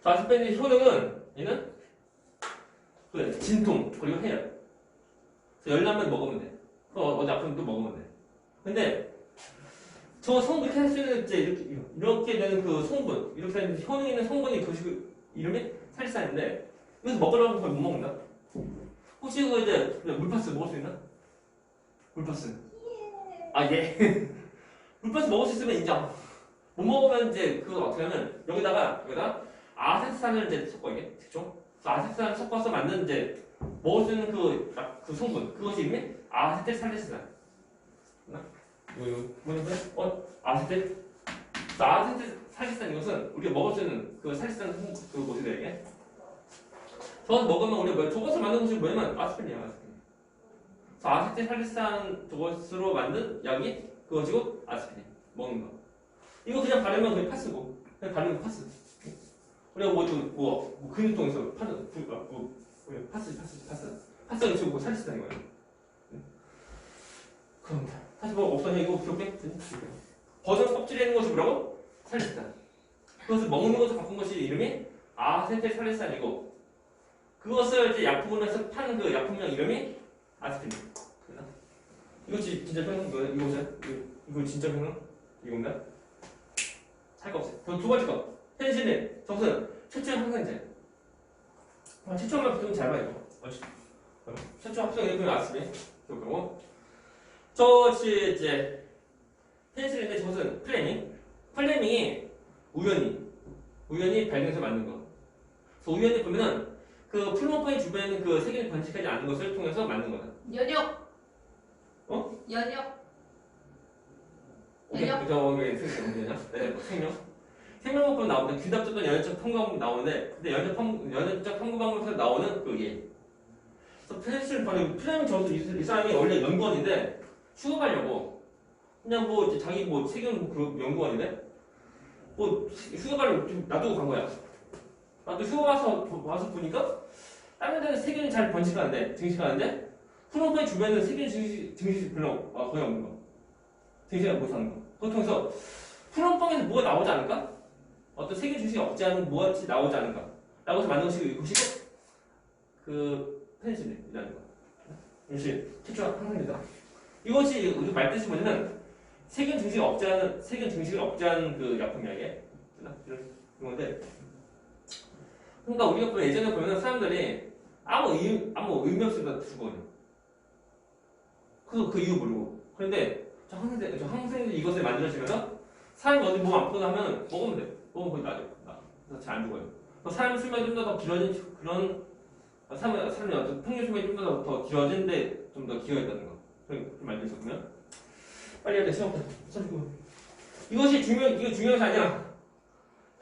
[SPEAKER 1] 저 아스피린의 효능은 얘는 진통 그리고 해열. 열나면 먹으면 돼. 어디 아프면 또 먹으면 돼. 근데 저 성분 이렇게 할 수 있는 이렇게 되는 그 성분, 이렇게 되는 효능 있는 성분이 그 이름이 살산인데 이것을 먹으려면 거의 못 먹는다. 혹시 이제 물파스 먹을 수 있나? 물파스. 예. 물파스 먹을 수 있으면 인정. 못 먹으면 이제 그거 어떻게 하면 여기다가 아세트산을 이제 섞어 이게 그죠? 아세트산을 섞어서 만든 이제 먹을 수 있는 그 성분 그것이 이름이 아세틸살리산. 아세틸 살리산 이것은 우리가 먹을 수 있는 그 살리산 그 뭐지 되게 저것을 먹으면 우리가 뭐야? 저것을 만든 것이 뭐냐면 아스피린이야, 아스피린. 그래서 아세틸살리산 저것으로 만든 약이 그거지고 아스피린 먹는 거. 이거 그냥 바르면 그냥 파스고, 그냥 바르면 파스. 우리가 뭐 근육통에서 파스가 있고 뭐 살리스다는 거예요. 그럼 사실 뭐 없었냐 이거 기억해? 버전 껍질에 있는 것이 뭐라고? 살리스탄. 그것을 먹는 것을 바꾼 것이 이름이 아세틸살리산이고 그것을 이제 약품으로서 파는 그 약품명 이름이 아스피린. 이것이 진짜 평균 거예요? 이거 진짜 평균? 이건가? 할 거 없어요. 두 번째 거. 페니실린. 저것은 최초의 항생제. 최초만 붙으면 잘 봐요. 최초 합성 이름이 아스피린. 그리고 저것이 이제 페니실린인데 저것은 플레밍. 플레밍이 우연히 발견해서 만든 거. 그래서 우연히 보면은 그 플로폰의 주변에 있는 그 세균이 번식하지 않는 것을 통해서 만든 거다.
[SPEAKER 3] 연역.
[SPEAKER 1] 어?
[SPEAKER 3] 연역.
[SPEAKER 1] 오케이. 저게 생명. 생명법으로 나오는데 귀답졌던 연역적 탐구방법 나오는데 근데 연역적 탐구방법에서 나오는 그게. 그래서 페니실린 바로 플레밍 저도 이 사람이 원래 연구원인데 휴가 가려고 그냥 뭐 이제 자기 뭐 세균 그 연구원인데 뭐 휴가 가려고 좀 놔두고 간 거야. 나도 휴가 와서 보니까 다른 데는 세균이 잘 번식하는데 증식하는데 프로그램 주변에는 세균 증식 별로 거의 없는 거. 증식을 못하는 거. 보통해서 프로그램에서 뭐가 나오지 않을까? 어떤 세균 증식이 없지 않은 뭐가 나오지 않을까? 라고 해서 만든 것이 이것이 그 페니실린이라는 거. 이것이 최초 항생제다. 이것이 우리 말뜻이 뭐냐면 세균 증식이 없지 않은 그 약품이야 이게. 이런 건데. 그러니까 우리가 보면 예전에 보면 사람들이 아무 의미 없이 다 죽어요. 그래서 그 이유 모르고. 그런데 저 항생제 이것을 만들어지면서 사람이 어디 몸 아프거나 하면 먹으면 돼. 먹으면 거의 나아져. 그래서 잘 안 죽어요. 사람 수명이 좀 더 길어진 그런 사람이 어떤 평균 수명이 좀 더 길어진데 좀 더 기여했다는 거. 그렇게 만들어서 보면 빨리 해야 돼. 시험부터 써주고. 이거 중요한 게 아니야.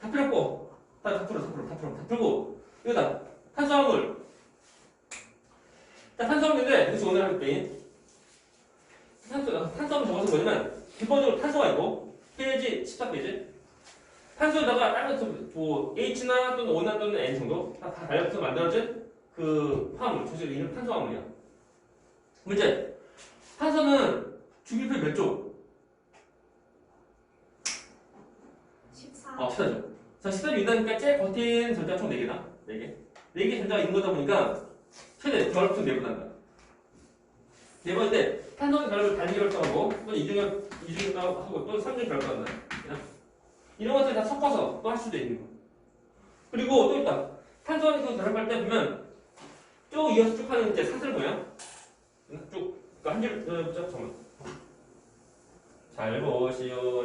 [SPEAKER 1] 다 필요 없고. 다 풀고 이거다 탄수화물. 자 탄수화물인데 그래서 오늘 할 때 탄수화물 적어서 뭐냐면 기본적으로 탄소가 있고 페이지 14페이지 탄소에다가 다른 뭐 H나 또는 O나 또는 N 정도 다 달려서 만들어진 그 화합물 조직이 이름 탄수화물이야. 문제 탄소는 주기표 몇 조?
[SPEAKER 3] 14.
[SPEAKER 1] 14조. 자, 14조 이다니까 제일 버틴 전자 총 4개다. 4개. 4개 전자가 있는 거다 보니까 최대 결합수 4번 한다. 4번인데 탄소는 결합을 단위 결합하고 또 이중결합하고 또 3중 결합한다. 이런 것들 다 섞어서 또 할 수도 있는 거. 그리고 또 있다. 탄소와 그 결합할 때 보면 쭉 이어서 쭉 하는 이제 사슬 모양. 쭉. 그러니까 한 줄, 잠깐만. 잘 보시오.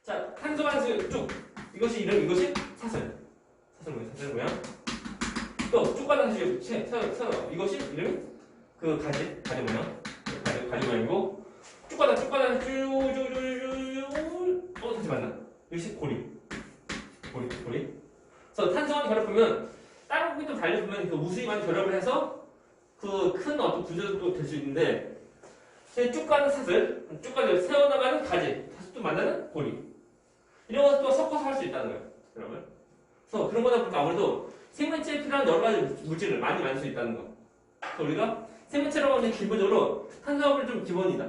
[SPEAKER 1] 자, 탄소가 쭉. 이것이 사슬 모양. 또 쭉 가는 세워. 이것이 이름이 그 가지 모양. 가지 모양이고 쭉 가다 쭉쭉 다시 만나. 이것이 고리. 그래서 탄소와 결합하면 다른 부분도 달려보면 그 무수히 많이 결합을 해서 그 큰 어떤 구조도 될 수 있는데 쭉 가는 사슬, 쭉 가는 세워나가는 가지, 다시 또 만나는 고리. 이런 것도 섞어서 할 수 있다는 거예요, 여러분. 그래서 그런 거다 보니까 아무래도 생명체에 필요한 여러 가지 물질을 많이 만들 수 있다는 거. 그래서 우리가 생명체라고 하는 기본적으로 탄수화물이 좀 기본이다.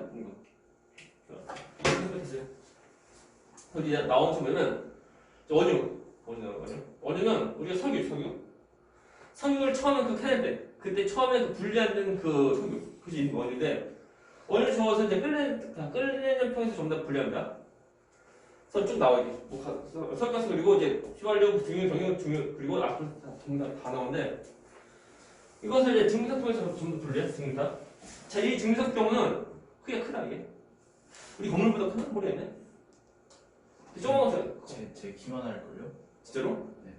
[SPEAKER 1] 생각했어요. 여기 나온 친구는 원유는 우리가 석유를 처음에 그 캐낼 때 그때 처음에 그 분리하는 그 석유 그것이 원유인데 원유 저어서 이제 끓이는 통해서 전부 다 분리합니다. 그래서 쭉 나와 이게 석가스 그리고 이제 휘발유 중유 그리고 앞으로 다 나오는데 이것을 이제 증류사 통해서 전부 분리해 증류사. 자, 이 증류사 경우는 크기가 크다 이게. 우리 건물보다 크나 모르겠네. 조그만 거
[SPEAKER 2] 제 키만 할걸요?
[SPEAKER 1] 진짜로?
[SPEAKER 2] 네.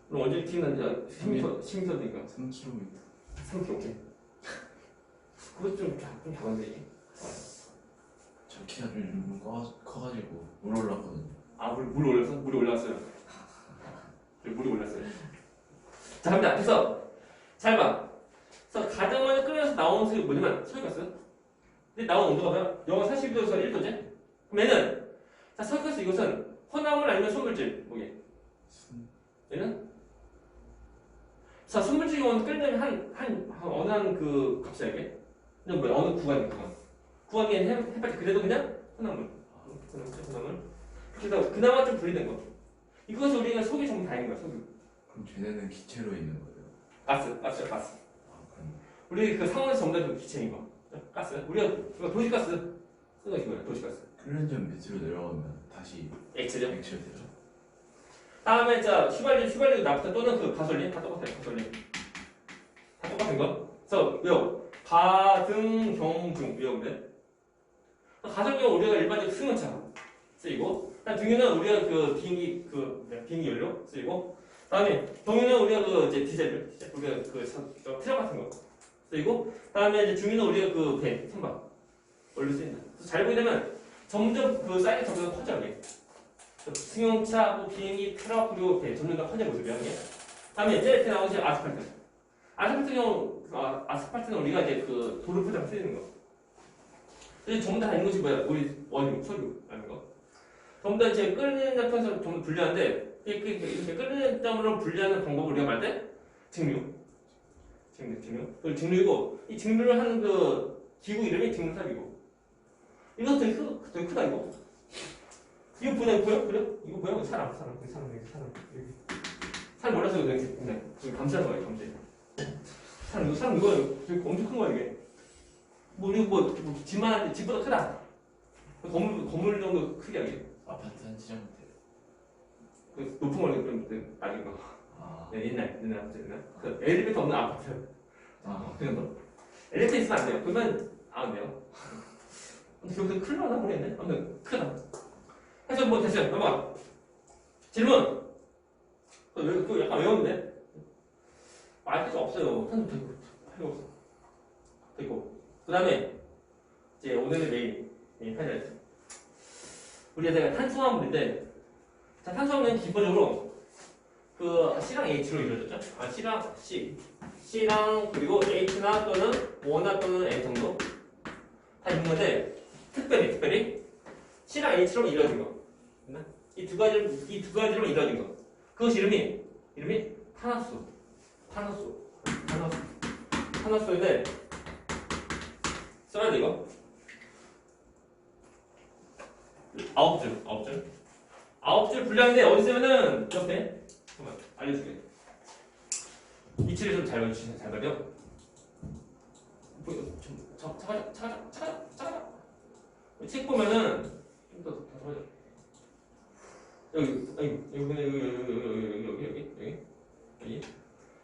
[SPEAKER 1] 그럼 언제 키우는지 10m니까
[SPEAKER 2] 3km.
[SPEAKER 1] 3kg 오케이. 그것 좀 작은데 이게.
[SPEAKER 2] 저 키가 좀 커가지고 물 올랐거든요.
[SPEAKER 1] 아, 물 올랐어? 물이 올랐어요. 물이 올랐어요. 자, 갑니다. 그래서 잘 봐. 그래서 가정을 끓여서 나온 수이 뭐냐면 설가스. 근데 나온 온도가 뭐야? 영하 40도에서 1도지? 그럼 얘는 자, 설가스 이것은 혼합물 아니면 순물질 뭐게? 얘는 자, 순물질 경우는 끓이려면 어느 한 그 값이야 이게? 근데 뭐야? 어느 구간이 해봤자 그래도 그냥 혼합물. 혼합물. 그래서 그나마 좀 분리된 거. 이것이 우리가 속이 전부 다인 거야, 속이.
[SPEAKER 2] 그럼 쟤네는 기체로 있는 거예요?
[SPEAKER 1] 가스.
[SPEAKER 2] 아, 그럼
[SPEAKER 1] 우리 그 상온에서 전부 다그 기체인 거. 가스. 우리가 도시가스 쓰는 거 이거야, 도시가스.
[SPEAKER 2] 끓는 점 밑으로 내려가면 다시
[SPEAKER 1] 액체죠.
[SPEAKER 2] 액체로 되죠?
[SPEAKER 1] 다음에 자 휘발유 나프타 또는 그 가솔린 다 똑같아요, 가솔린. 다 똑같은 거. 그래서 왜요? 가등경중 외우면 가솔린 우리가 일반적으로 승용차 쓰이고, 등유는 우리가 그 비행기 연료 쓰이고, 다음에 동유는 우리가 그 이제 디젤 우리가 그 트럭 같은 거 쓰이고, 다음에 이제 중유는 우리가 그 배, 선박 원료 쓰인다. 그래서 잘 보게 되면 점점 그 사이즈 점점 커져 이게. 승용차, 뭐 비행기, 트럭 그리고 배 점점 더 커져 모습이야 이게. 다음에 제일 밑에 나오는 아스팔트. 아스팔트 경우 아스팔트는 우리가 이제 그 도로 포장 쓰이는 거. 그래서 전부 다 있는 것이 뭐야? 우리 원유, 석유라는 거. 전부 다 이제 끓는 장에서 전부 분리하는데 이렇게 끓는 장으로 분리하는 방법을 우리가 말 때 증류. 그 증류이고 이 증류를 하는 그 기구 이름이 증류탑이고. 이거 되게 크다 이거. 이거 보여? 이거 보여? 사람 여기. 사람 몰라서 그냥 감시하는 거야 감시. 사람 이거 되게 엄청 큰 거야 이게. 뭐 우리 뭐 집만 집보다 크다. 건물 정도 크기야 이게.
[SPEAKER 2] 아파트 한 지점 돼요.
[SPEAKER 1] 그 높은 거는 좀 낮은 거.
[SPEAKER 2] 아,
[SPEAKER 1] 네, 옛날 아파트나. 그 엘리베이터 없는 아파트. 그냥 거. 엘리베이터 있으면 안 돼요. 그러면 안 돼요. 근데 여기서 클려나 모르겠네. 아무튼 크다. 해서 뭐 됐어요. 넘어가. 질문. 그 약간 외웠는데. 알 필요 없어요. 한 필요 없어. 됐고. 그 다음에 이제 오늘의 메인 하이라이트. 우리가 탄수화물인데, 자, 탄수화물은 기본적으로 그 C랑 H로 이루어졌죠. C랑 그리고 H나 또는 O나 또는 N 정도 다 있는 건데, 특별히 C랑 H로 이루어진 거. 이 두 가지로 이루어진 거. 그것이 이름이 탄화수인데 써야 돼 이거. 9줄 분량인데 어디 쓰면은 옆에 잠깐만 알려줄게. 위치를 좀 잘 봐주시면 잘 봐요. 차가자. 책 보면은 좀더 잡아줘. 여기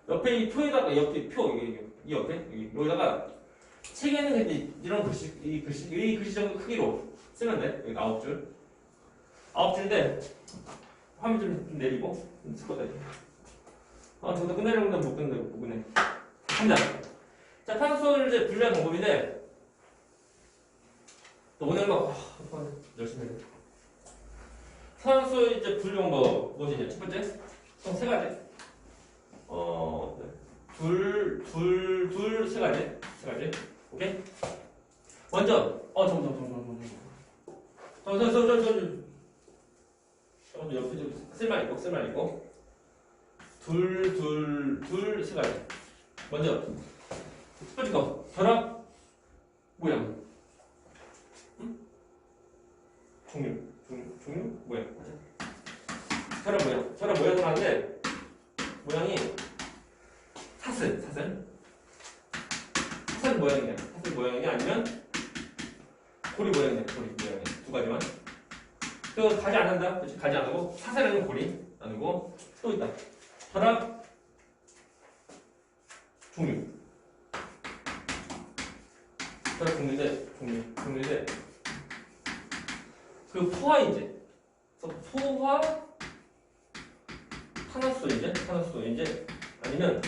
[SPEAKER 1] 옆에 이 표에다가 옆에 이 옆에 여기다가 책에는 이제 이런 이 글씨 정도 크기로 쓰면 돼. 여기 9줄인데 화면 좀 내리고 쓸 거다. 저도 끝내려고 하면 못 끝내. 갑니다. 자, 탄소를 이제 분류하는 방법인데 또 오늘 막 열심히 해. 탄소 이제 분류 방법 무엇이냐? 첫 번째, 총 세 가지. 세 가지. 오케이? 먼저, 옆에 좀 쓸만 있고. 세 가지. 먼저, 첫 번째 거, 결합 모양. 응? 종류, 모양. 결합 모양을 하는데, 모양이 사슬 모양이냐 아니면 고리 모양이냐 두 가지만. 또 가지 안 한다. 그렇지? 가지 안 하고 사슬은 고리 나누고 또 있다. 결합 종류. 결합 종류인데 그 포화인제. 그래서 포화 탄화수소인제 아니면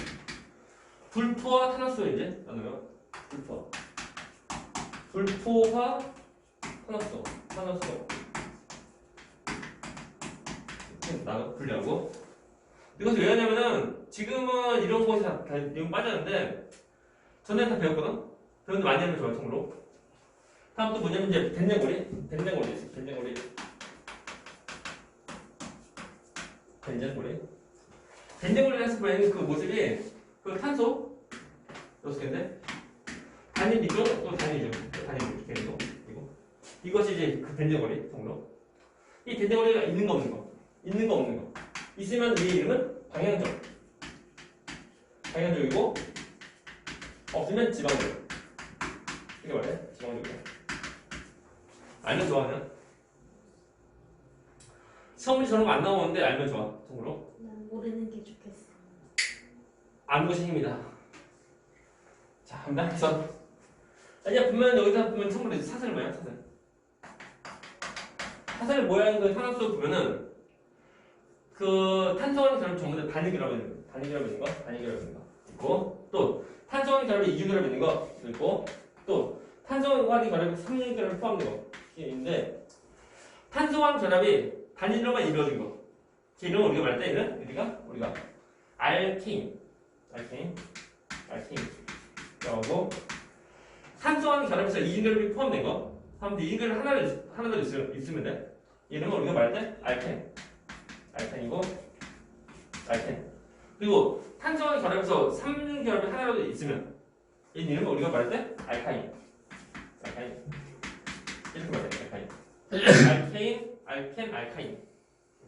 [SPEAKER 1] 불포화 탄화수소인제 나누면 불포화 불포화 탄화수 나가 분리하고 이것을 왜 하냐면은 지금은 이런 것이 다 이건 빠졌는데 전에 다 배웠거든? 배웠는데 많이 하면 좋아요 참고로. 다음 또 뭐냐면 이제 된장고리 했을 때는 그 모습이 그 탄소 6개인데 단일이죠? 또 단일이죠. 계속 그리고 이것이 이제 그 된장고리 통로. 이 된장고리가 있는 거 없는 거 없는 거 있으면 이 이름은 방향적이고 없으면 지방적. 이게 말해 지방적이야. 알면 좋아하면 시험문제 저런 거 안 나오는데 알면 좋아 통으로.
[SPEAKER 3] 난 모르는 게 좋겠어.
[SPEAKER 1] 아는 것이 힘이다. 자, 갑니다. 그래서 이제 보면 여기서 보면 참고로 사슬 뭐야? 사슬 모양인 그 탄화수 보면은 그 탄소화학 결합 전부 다 단위결합 있는 거 있고 또 탄소화학 결합이 이중결합 있는 거 있고 또 탄소화학 결합이 삼중결합이 포함된 거 있는데 탄소화학 결합이 단위로만 이루어진 거. 그 이름은 우리가 말할 때 우리가 알케인 라고 탄소화학 결합에서 이중결합이 포함된 거. 하면 이중결합 하나 더 있으면 돼. 이름은 우리가 말할 때 알텐이고 알텐. 그리고 탄소화학 결합에서 삼중결합이 하나라도 있으면 이 이름은 우리가 말할 때 알카인. 이렇게 말해. 알카인.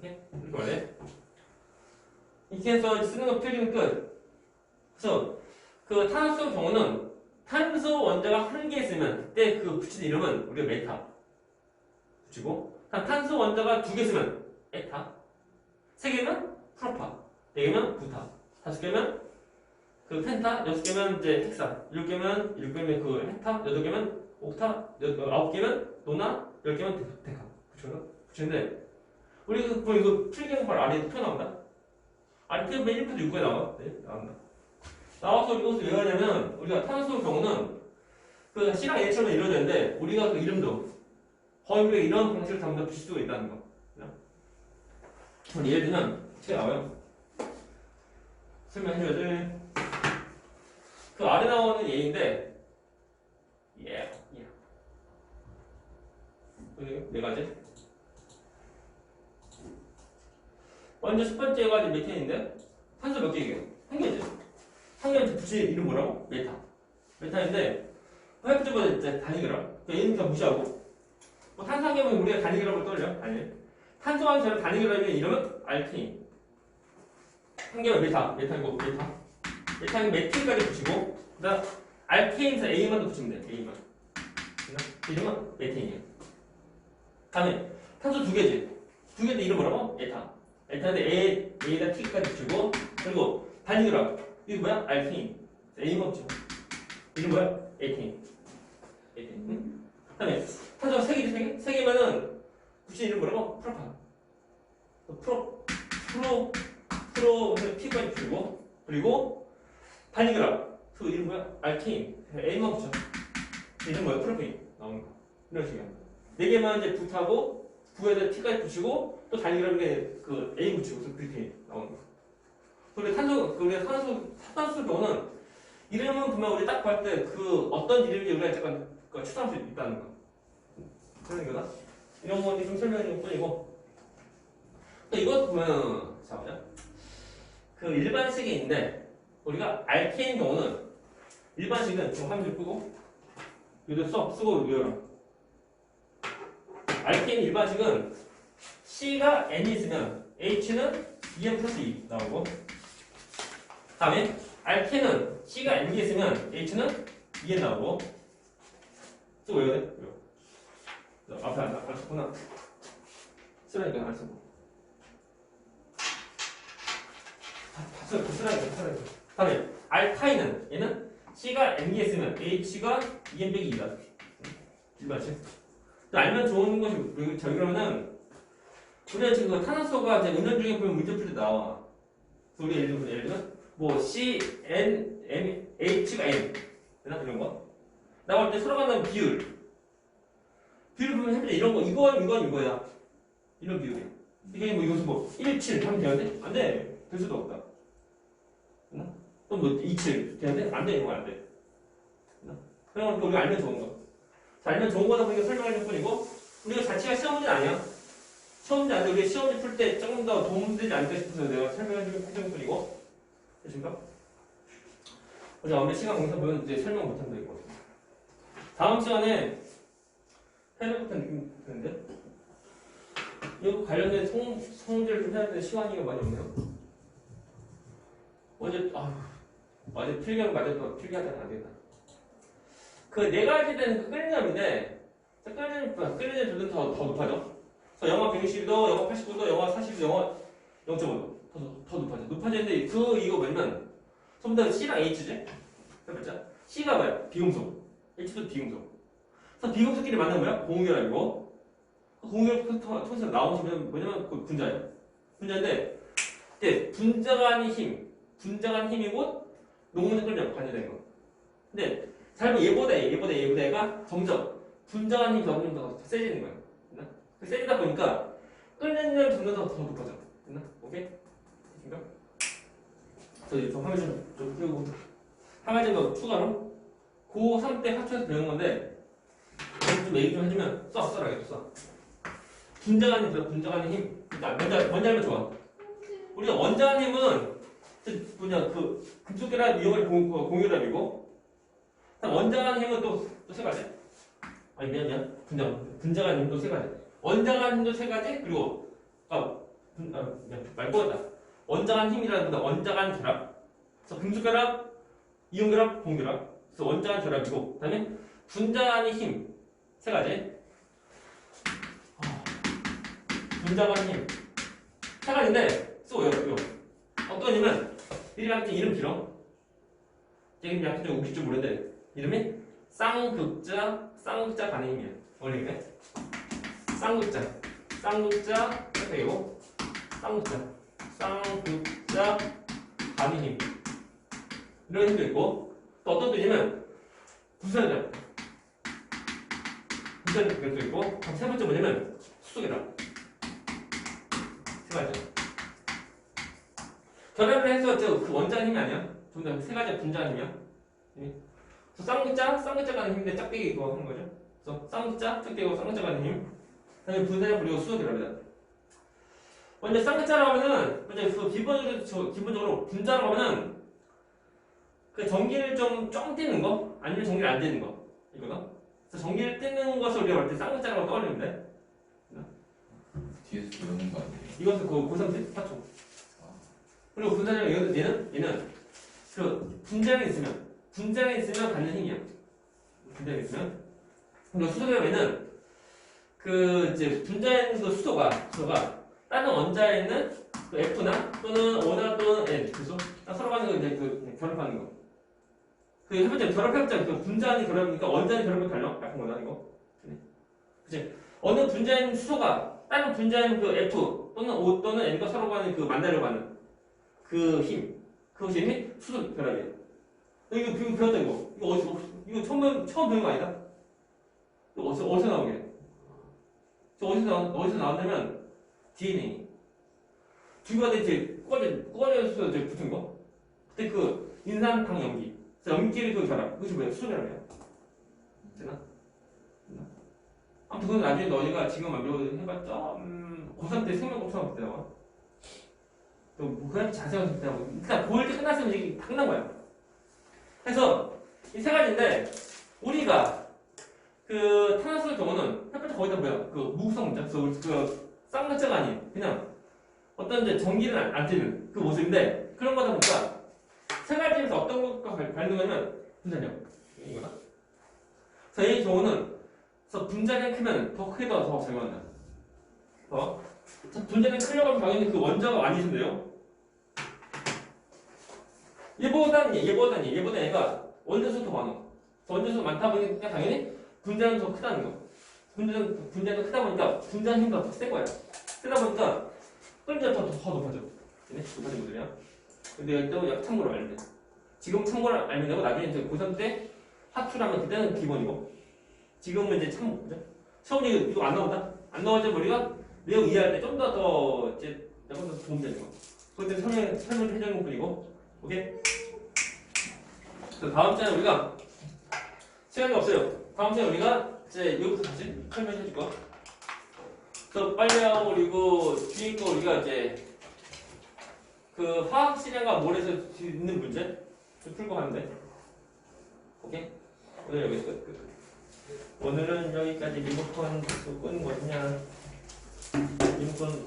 [SPEAKER 1] 이렇게 말해. 이렇게 해서 쓰는 거 필기는 끝. 그래서 그 탄소 경우는 탄소 원자가 한 개 있으면 그때 그 붙인 이름은 우리가 메타 붙이고 탄소 원자가 두 개 있으면 에타, 세 개면 프로파, 네 개면 부타, 다섯 개면 그 펜타, 여섯 개면 이제 헥사, 일곱 개면 그 헥타, 여덟 개면 옥타, 아홉 개면 노나, 열 개면 데카 붙이는데 우리 이거 필기는 바로 아래에 표 나온다. 아래 표 1부터 6까지 나와. 네, 나온다. 나와서 이것을 왜 하냐면 우리가 탄소 경우는 그 C랑 H처럼 이루어졌는데 우리가 그 이름도 거의 이런 방식을 전부 다 붙일 수가 있다는 거. 예를 들면 책에 나와요. 설명해줘야지. 그 아래 나오는 예인데 네 가지. 먼저 첫 번째가 메탄인데 탄소 몇 개예요? 한 개지. 한 개는 붙일 이름 뭐라고? 메탄인데 화이트보다 이제 단위결합. 얘는 다 무시하고 뭐 탄소 한 개면 우리가 단위결합을 떠올려. 아니 탄소랑 저런 단위결합의 이름은 알케인. 한 개면 메탄이고 메탄이 메틸까지 붙이고 그다음 알케인에서 A만 더 붙이면 돼. A만. 이름은 메탄이에요. 다음에 탄소 두 개지. 두 개인데 이름 뭐라고? 에탄인데 A에다 T까지 붙이고 그리고 단위결합. 이거 뭐야? 알케인. A만 붙이고 이름 뭐야? 에테인. 그다음에 탄소가 세 개지. 세 개면은 붙인 이름 뭐라고? 프로판. 프로 T까지 붙이고 그리고 단위결합. 그 이름 뭐야? 알케인. A만 붙여. 이름 뭐야? 프로페인. 나오는 거. 이런 식이야. 네 개만 이제 붙하고 부에다 T까지 붙이고 또 단위결합에 그 A 붙이고 또 뷰테인 나오는 거. 그리고 탄소 경우는 이름은 보면 우리 딱 봤을 때 그 어떤 이름인지 우리가 잠깐 추정할 수 있다는 거. 그런 거다. 이런 거 좀 설명해 줄 뿐이고. 또 이것 보면 자 보자. 그 일반식인데 우리가 알케인 경우는 일반식은 지금 화면 좀 끄고 이거 쓰고 이거랑 알케인 일반식은 C가 N이 있으면 H는 EM 플러스 2 나오고 다음에 알케는 C가 N개 있으면 H는 2N 나오고 쓰고 외워야 돼? 외워. 앞에 안 썼구나. 쓰라니까 안 쓰고 다 쓰라니까. 다음에 알카인은 얘는 C가 N개 있으면 H가 2N 빼기 2다. 일반식. 알면 좋은 것이 저기 그러면은 우리가 지금 탄화수가 이제 은연 중에 보면 문제 풀 때 나와. 우리 예를 들면 뭐 C, N, M, H가 N 되나 이런 거 나올 때 서로 간다는 비율 비율 보면 해보자. 이런 거, 이건 이거야. 이런 비율이야. 이게 뭐 이것은 뭐 1, 7 하면 되는데? 안 돼. 될 수도 없다. 또 뭐 2, 7 되는데? 안 돼. 이거 안 돼. 그냥 우리가 알면 좋은 거. 자, 알면 좋은 거다 보니까 설명해 줄 뿐이고, 우리가 자체가 시험 문제는 아니야. 시험 문제 아닌데, 우리가 시험 문제 풀 때 조금 더 도움되지 않을까 싶어서 내가 설명해 줄 뿐이고. 되십니까? 어제 아무리 시간 공사 보면 이제 설명 못한다, 이거. 다음 시간에 해외부터 느낌 드는데? 이거 관련된 성질을 좀 해야 되는데 시간이 많이 없네요. 어제 필기하고 맞아도 필기하다가 안 되겠다. 그 네 가지 되는 그 끌리점인데, 끌리점 조는 더 높아져. 그래서 영하 160도, 영하 80도, 영하 40도, 영하 0.5도 더 높아져. 높아지는데 이거 뭐냐면 전부 다 C랑 H지? 해봤자 C가 뭐야? 비금속. H도 비금속. 그래서 비금속끼리 만나면 뭐야? 공유결합이고, 공유결합 통해서 나오시면 뭐냐면 그 분자예요. 분자인데 이제 분자간 힘이 곧 농문의 끌리점 관여되는 거. 근데 잘 보면 얘보다 점점 분자간 힘이 점점 더 세지는 거야. 됐나? 세지다 보니까 끌리점 점점 더 높아져. 됐나? 오케이? 됐습니까? 저희 좀 화면 좀 띄우고 한 가지 더 추가로 고3 때 학교에서 배운 건데 좀 얘기 좀 해주면 써라겠어. 분자간 힘. 일단 먼저 알면 좋아. 우리가 원자간 힘은 그 금속결합 이용을 공유결합이고, 원자간 힘은 또 세 가지. 아니 미안. 분자간 힘도 세 가지. 원자간 힘도 세 가지. 그리고 말 꼬였다. 원자간 힘이라는 것보다 원자간 결합. 그래서 금속결합, 이용결합, 공결합. 그래서 원자간 결합이고, 그다음에 분자간의 힘 세 가지. 분자간 힘 세 가지인데 이거 어떠냐면 이름 길어. 지금 약간 좀 웃길지 모르는데 이름이 쌍극자 간의 힘이야. 원래 쌍극자 되고 쌍극자 간의 힘 이런 힘도 있고, 또 어떤 뜻이냐면 부선결합도 있고, 세 번째 뭐냐면 수소결합 세 가지. 결합을 해서 그 원자간 힘이 아니야. 좀 더 세 가지 분자간 힘이야. 그래서 쌍극자 간의 힘인데 짝대기 그거 하는 거죠. 그래서 쌍극자, 짝대기고 쌍극자 간의 힘. 그다음에 분자간 그리고 수소 결합이다. 먼저 쌍극자라고 하면은 먼저 그 기본적으로 분자라고 하면은 그 전기를 좀 띄는 거, 아니면 전기를 안 띄는 거 이거다. 그래서 전기를 띄는 것을 우리가 볼 때 쌍극자라고 떠올리면 돼.
[SPEAKER 2] 뒤에서 배우는 거 아니에요?
[SPEAKER 1] 이것은 그 고3 파초. 그리고 분자량 얘는 그 분자량이 있으면 갖는 힘이야. 분자량이 있으면. 그리고 수소결합에는 그 이제 분자에 있는 그 수소가 다른 원자에 있는 그 F나 또는 O나 또는 N 그래서 서로 간에 이제 그 결합하는 거. 그 해보자. 결합해보자. 그 분자간이 결합이니까 원자간이 결합이 달라. 약한 거다 이거. 그치? 어느 분자에 있는 수소가 다른 분자에 있는 그 F 또는 O 또는 N과 서로 간에 그 만나려고 하는 그 힘, 그것이 힘이 수소 결합이야. 이거 배웠다 이거. 이거 처음 배운 거 아니다? 이거 어디서 나오게? 어디서 나왔냐면 DNA. 두 가지 이제 꼬아져서 이제 붙은 거. 그때 그 인산당 염기. 그래서 염기끼리 그 결합. 그것이 뭐야? 수소 결합이야. 되나? 아무튼 그건 나중에 너희가 지금 안 배워도 해봤자 고3 때 생명공학 때 나와. 뭐 그냥 자세하게 하고 일단 고1 때 끝났으면 이제 다 끝난 거야. 그래서 이 세 가지인데 우리가 그 탄화수의 경우는 첫 번째 거기다 뭐야? 그 무극성 문자. 그래서 그 쌍극자가 아닌 그냥 어떤 이제 전기를 안 띄는 그 모습인데, 그런 거다 보니까 세 가지에서 어떤 것과 관련하면 분자력 이거다. 그래서 이 경우는 그래서 분자량이 크면 더 크게 더 작용한다. 분자량이 크려고 하면 당연히 그 원자가 많이 있는데요. 얘보다 얘가 원자수 더 많아. 원자수 많다 보니까 당연히 분자는 더 크다는 거. 분자는 크다 보니까 분자 힘도 더 센 거야. 세다 보니까 끌리가 더 높아져. 높아진 거들이야. 근데 이거 참고로 알면 돼. 지금 참고로 알면 되고 나중에 이제 고3 때 합출하면 그때는 기본이고, 지금은 이제 참고죠. 처음에 이거 안 나온다? 안 나오지 우리가 내용 이해할 때 좀 더 이제 조금 더 도움이 되는 거. 그때 설명을 해주는 뿐이고, 오케이? 그래서 다음 주에 우리가 시간이 없어요. 다음 주에 우리가 이제 이거부터 다시 설명해 줄 거야. 그래서 빨리 하고 그리고 뒤에 거 우리가 이제 그 화학 실행과 몰에서 있는 문제 좀 풀고 하는데, 오케이? 오늘 여기서 끝. 오늘은 여기까지 리모컨 끄는 거냐? 리모컨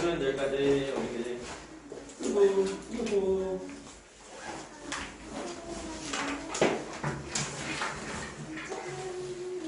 [SPEAKER 1] 오늘은 여기까지 끄고